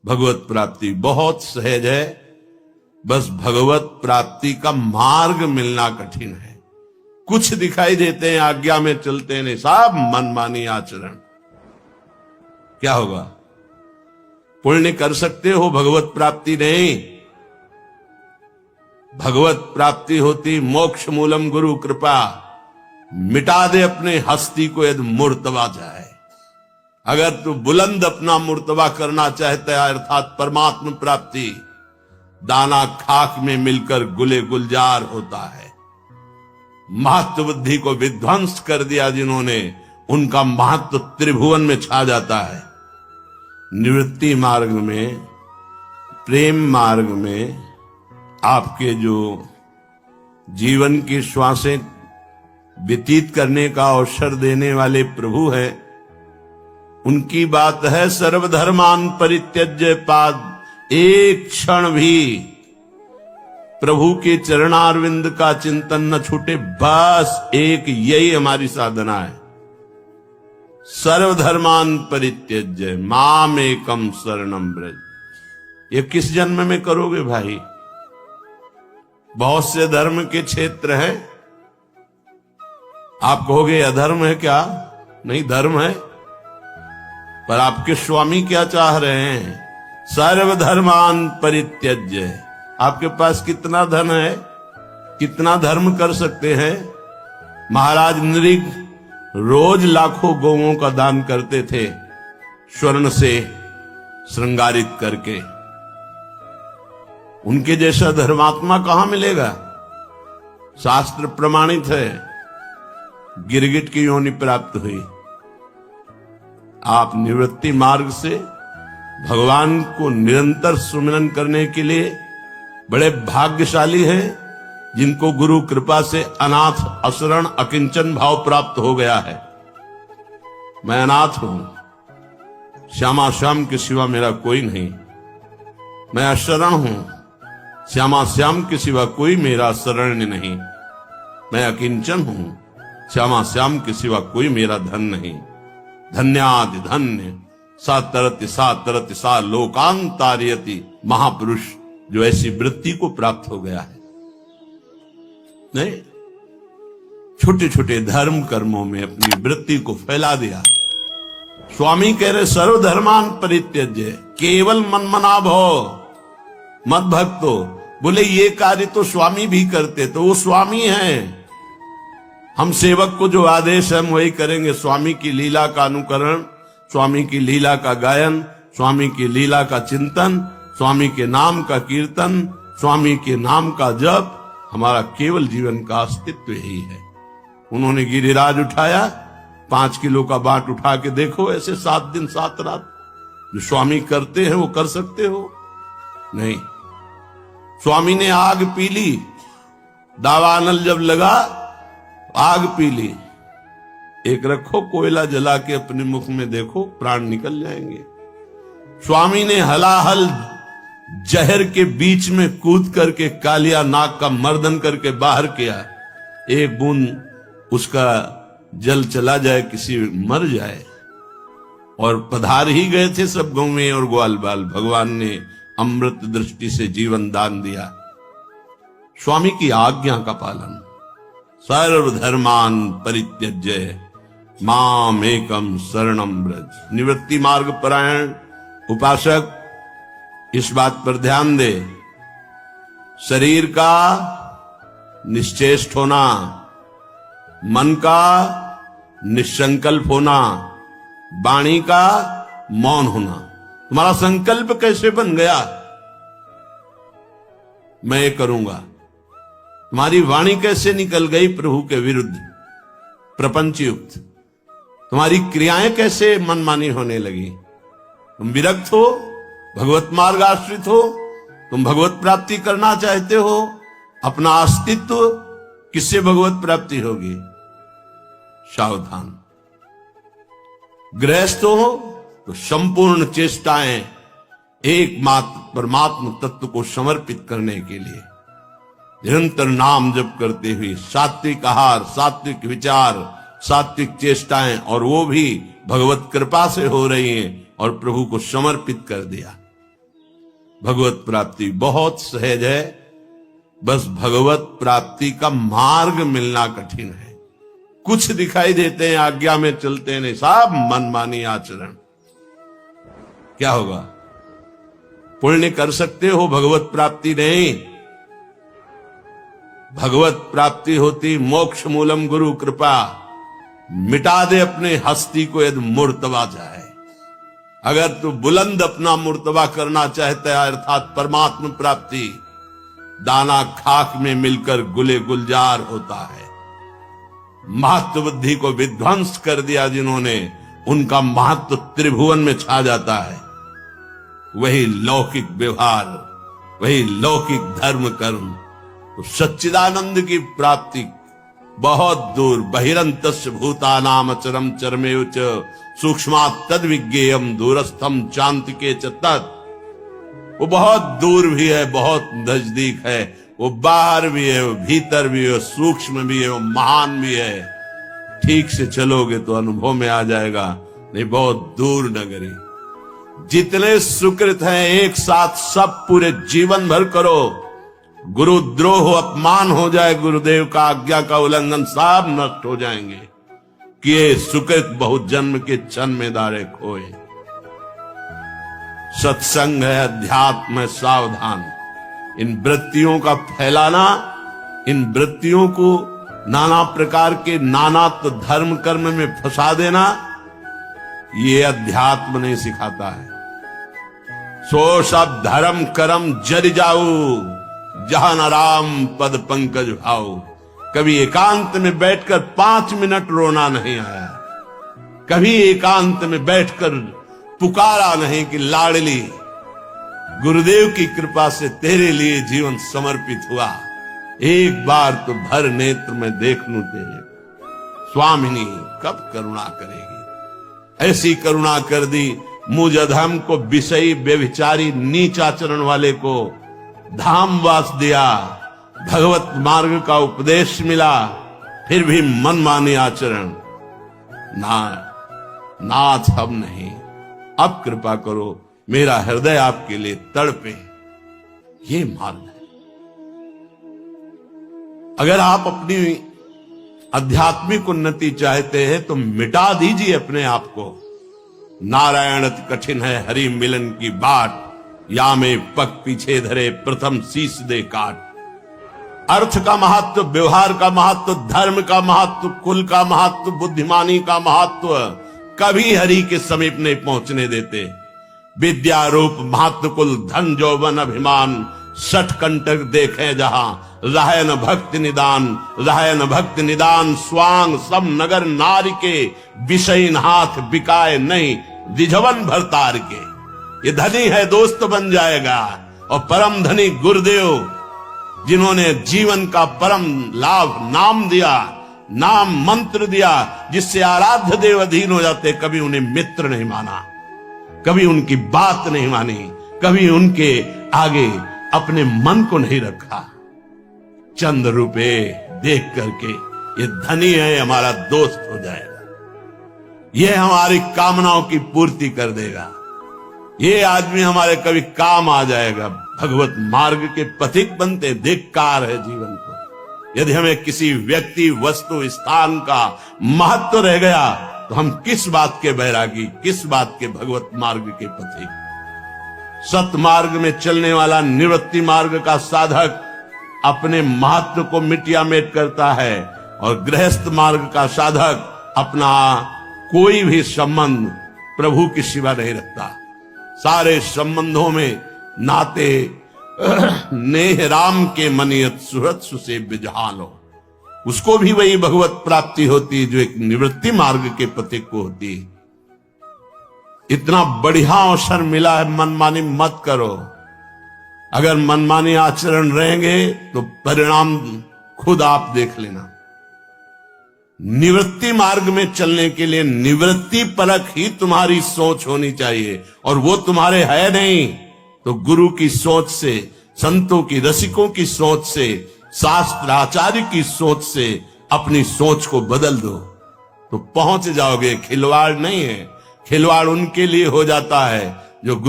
भगवत प्राप्ति बहुत सहज है, बस भगवत प्राप्ति का मार्ग मिलना कठिन है। कुछ दिखाई देते हैं, आज्ञा में चलते नहीं, सब मनमानी आचरण। क्या होगा? पुण्य कर सकते हो, भगवत प्राप्ति नहीं। भगवत प्राप्ति होती मोक्ष मूलम गुरु कृपा। मिटा दे अपने हस्ती को यदि मुर्तबा जाए। अगर तू बुलंद अपना मुर्तबा करना चाहता है, अर्थात परमात्मा प्राप्ति, दाना खाक में मिलकर गुले गुलजार होता है। महत्व बुद्धि को विध्वंस कर दिया जिन्होंने, उनका महत्व त्रिभुवन में छा जाता है। निवृत्ति मार्ग में, प्रेम मार्ग में आपके जो जीवन की श्वासें व्यतीत करने का अवसर देने वाले प्रभु हैं, उनकी बात है सर्वधर्मान परित्यज्य पाद। एक क्षण भी प्रभु के चरणारविंद का चिंतन न छूटे, बस एक यही हमारी साधना है। सर्वधर्मान परित्यज्य माम एकम शरणम ब्रज। ये किस जन्म में करोगे भाई? बहुत से धर्म के क्षेत्र हैं, आप कहोगे अधर्म है क्या? नहीं, धर्म है। पर आपके स्वामी क्या चाह रहे हैं? सर्वधर्मान परित्यज्य। आपके पास कितना धन है, कितना धर्म कर सकते हैं? महाराज नृग रोज लाखों गौओं का दान करते थे, स्वर्ण से श्रृंगारित करके। उनके जैसा धर्मात्मा कहां मिलेगा? शास्त्र प्रमाणित है, गिरगिट की योनि प्राप्त हुई। आप निवृत्ति मार्ग से भगवान को निरंतर सुमिरन करने के लिए बड़े भाग्यशाली हैं, जिनको गुरु कृपा से अनाथ अशरण अकिंचन भाव प्राप्त हो गया है। मैं अनाथ हूं, श्यामा श्याम के सिवा मेरा कोई नहीं। मैं अशरण हूं, श्यामा श्याम के सिवा कोई मेरा शरण नहीं। मैं अकिंचन हूं, श्यामा श्याम के सिवा कोई मेरा धन नहीं। धन्यादि धन्य सा तरति सा लोकांतार्यति। महापुरुष जो ऐसी वृत्ति को प्राप्त हो गया है। नहीं, छोटे छोटे धर्म कर्मों में अपनी वृत्ति को फैला दिया। स्वामी कह रहे सर्वधर्मान परित्यज्य, केवल मनमना भव मत भक्तो। बोले ये कार्य तो स्वामी भी करते, तो वो स्वामी हैं। हम सेवक को जो आदेश है हम वही करेंगे। स्वामी की लीला का अनुकरण, स्वामी की लीला का गायन, स्वामी की लीला का चिंतन, स्वामी के नाम का कीर्तन, स्वामी के नाम का जप, हमारा केवल जीवन का अस्तित्व यही है। उन्होंने गिरिराज उठाया, 5 किलो का बाट उठा के देखो, ऐसे 7 दिन 7 रात। जो स्वामी करते हैं वो कर सकते हो? नहीं। स्वामी ने आग पी ली, दावानल जब लगा आग पी ली। एक रखो कोयला जला के अपने मुख में देखो, प्राण निकल जाएंगे। स्वामी ने हलाहल जहर के बीच में कूद करके कालिया नाग का मर्दन करके बाहर किया। एक बूंद उसका जल चला जाए, किसी मर जाए। और पधार ही गए थे सब गौवें और ग्वाल बाल। भगवान ने अमृत दृष्टि से जीवन दान दिया। स्वामी की आज्ञा का पालन। सर्वधर्मान परित्यज्य माम एकम शरणम ब्रज। निवृत्ति मार्ग परायण उपासक इस बात पर ध्यान दे, शरीर का निश्चेष्ट होना, मन का निसंकल्प होना, वाणी का मौन होना। तुम्हारा संकल्प कैसे बन गया? मैं ये करूंगा। तुम्हारी वाणी कैसे निकल गई प्रभु के विरुद्ध, प्रपंच युक्त? तुम्हारी क्रियाएं कैसे मनमानी होने लगी? तुम विरक्त हो, भगवत मार्ग आश्रित हो, तुम भगवत प्राप्ति करना चाहते हो। अपना अस्तित्व किससे भगवत प्राप्ति होगी? सावधान। गृहस्थ हो तो संपूर्ण चेष्टाएं एकमात्र परमात्म तत्व को समर्पित करने के लिए निरंतर नाम जप करते हुए सात्विक आहार, सात्विक विचार, सात्विक चेष्टाएं, और वो भी भगवत कृपा से हो रही हैं और प्रभु को समर्पित कर दिया। भगवत प्राप्ति बहुत सहज है, बस भगवत प्राप्ति का मार्ग मिलना कठिन है। कुछ दिखाई देते हैं, आज्ञा में चलते नहीं, सब मनमानी आचरण। क्या होगा? पुण्य कर सकते हो, भगवत प्राप्ति नहीं। भगवत प्राप्ति होती मोक्ष मूलम गुरु कृपा। मिटा दे अपने हस्ती को यदि मुर्तबा जाए। अगर तू बुलंद अपना मुर्तबा करना चाहता है, अर्थात परमात्मा प्राप्ति, दाना खाक में मिलकर गुले गुलजार होता है। महत्व बुद्धि को विध्वंस कर दिया जिन्होंने, उनका महत्व त्रिभुवन में छा जाता है। वही लौकिक व्यवहार, वही लौकिक धर्म कर्म, तो सच्चिदानंद की प्राप्ति बहुत दूर। बहिरंतस्य भूतानाम अचरम चरमेव च सूक्ष्मात् तद विज्ञेयम दूरस्थम चान्तिके च तत्। वो बहुत दूर भी है, बहुत नजदीक है। वो बाहर भी है, वो भीतर भी है, सूक्ष्म भी है, वो महान भी है। ठीक से चलोगे तो अनुभव में आ जाएगा, नहीं बहुत दूर नगरी। जितने सुकृत हैं एक साथ सब पूरे जीवन भर करो। गुरुद्रोह अपमान हो जाए, गुरुदेव का आज्ञा का उल्लंघन, सब नष्ट हो जाएंगे। किए सुकृत बहुत जन्म के क्षण में दारे खोए। सत्संग है, अध्यात्म है, सावधान। इन वृत्तियों का फैलाना, इन वृत्तियों को नाना प्रकार के नानात्व धर्म कर्म में फंसा देना, ये अध्यात्म नहीं सिखाता है। सो सब धर्म कर्म जर जाऊ, जहां न राम पद पंकज भाऊ। कभी एकांत में बैठकर 5 मिनट रोना नहीं आया, कभी एकांत में बैठकर पुकारा नहीं कि लाडली गुरुदेव की कृपा से तेरे लिए जीवन समर्पित हुआ, एक बार तो भर नेत्र में देख लूं तेरे। स्वामिनी कब करुणा करेगी? ऐसी करुणा कर दी, मुझ अधम को विषयी व्यभिचारी नीच आचरण वाले को धामवास दिया, भगवत मार्ग का उपदेश मिला, फिर भी मनमानी आचरण। नाथ अब नहीं, अब कृपा करो, मेरा हृदय आपके लिए तड़पे। ये मार्ग है। अगर आप अपनी आध्यात्मिक उन्नति चाहते हैं तो मिटा दीजिए अपने आप को। नारायण अति कठिन है हरि मिलन की बाट, या में पग पीछे धरे प्रथम शीश दे काट। अर्थ का महत्व, व्यवहार का महत्व, धर्म का महत्व, कुल का महत्व, बुद्धिमानी का महत्व कभी हरि के समीप नहीं पहुंचने देते। विद्या रूप महत्व कुल धन जौवन अभिमान, 60 कंटक देखे जहां, रहे न भक्ति निदान, रहे न भक्ति निदान। स्वांग सब नगर नारी के, विषयीन हाथ बिकाए नहीं, रिझवन भरतार के। ये धनी है दोस्त बन जाएगा, और परम धनी गुरुदेव जिन्होंने जीवन का परम लाभ नाम दिया, नाम मंत्र दिया, जिससे आराध्य देव अधीन हो जाते। कभी उन्हें मित्र नहीं माना, कभी उनकी बात नहीं मानी, कभी उनके आगे अपने मन को नहीं रखा। चंद रुपए देख करके ये धनी है, हमारा दोस्त हो जाएगा, ये हमारी कामनाओं की पूर्ति कर देगा, ये आदमी हमारे कभी काम आ जाएगा। भगवत मार्ग के पथिक बनते धिक्कार है जीवन को। यदि हमें किसी व्यक्ति वस्तु स्थान का महत्व रह गया तो हम किस बात के बैरागी, किस बात के भगवत मार्ग के पथिक। सत मार्ग में चलने वाला निवृत्ति मार्ग का साधक अपने महत्व को मिटिया मेट करता है, और गृहस्थ मार्ग का साधक अपना कोई भी संबंध प्रभु की सिवा नहीं रखता। सारे संबंधों में नाते नेह राम के मनियत सुहृत सुसेव्य जहालो। उसको भी वही भगवत प्राप्ति होती जो एक निवृत्ति मार्ग के पथिक को होती। इतना बढ़िया अवसर मिला है, मनमानी मत करो। अगर मनमानी आचरण रहेंगे तो परिणाम खुद आप देख लेना। निवृत्ति मार्ग में चलने के लिए निवृत्ति परक ही तुम्हारी सोच होनी चाहिए, और वो तुम्हारे है नहीं तो गुरु की सोच से, संतों की, रसिकों की सोच से, शास्त्राचार्य की सोच से अपनी सोच को बदल दो तो पहुंच जाओगे। खिलवाड़ नहीं है, खिलवाड़ उनके लिए हो जाता है जो गुरु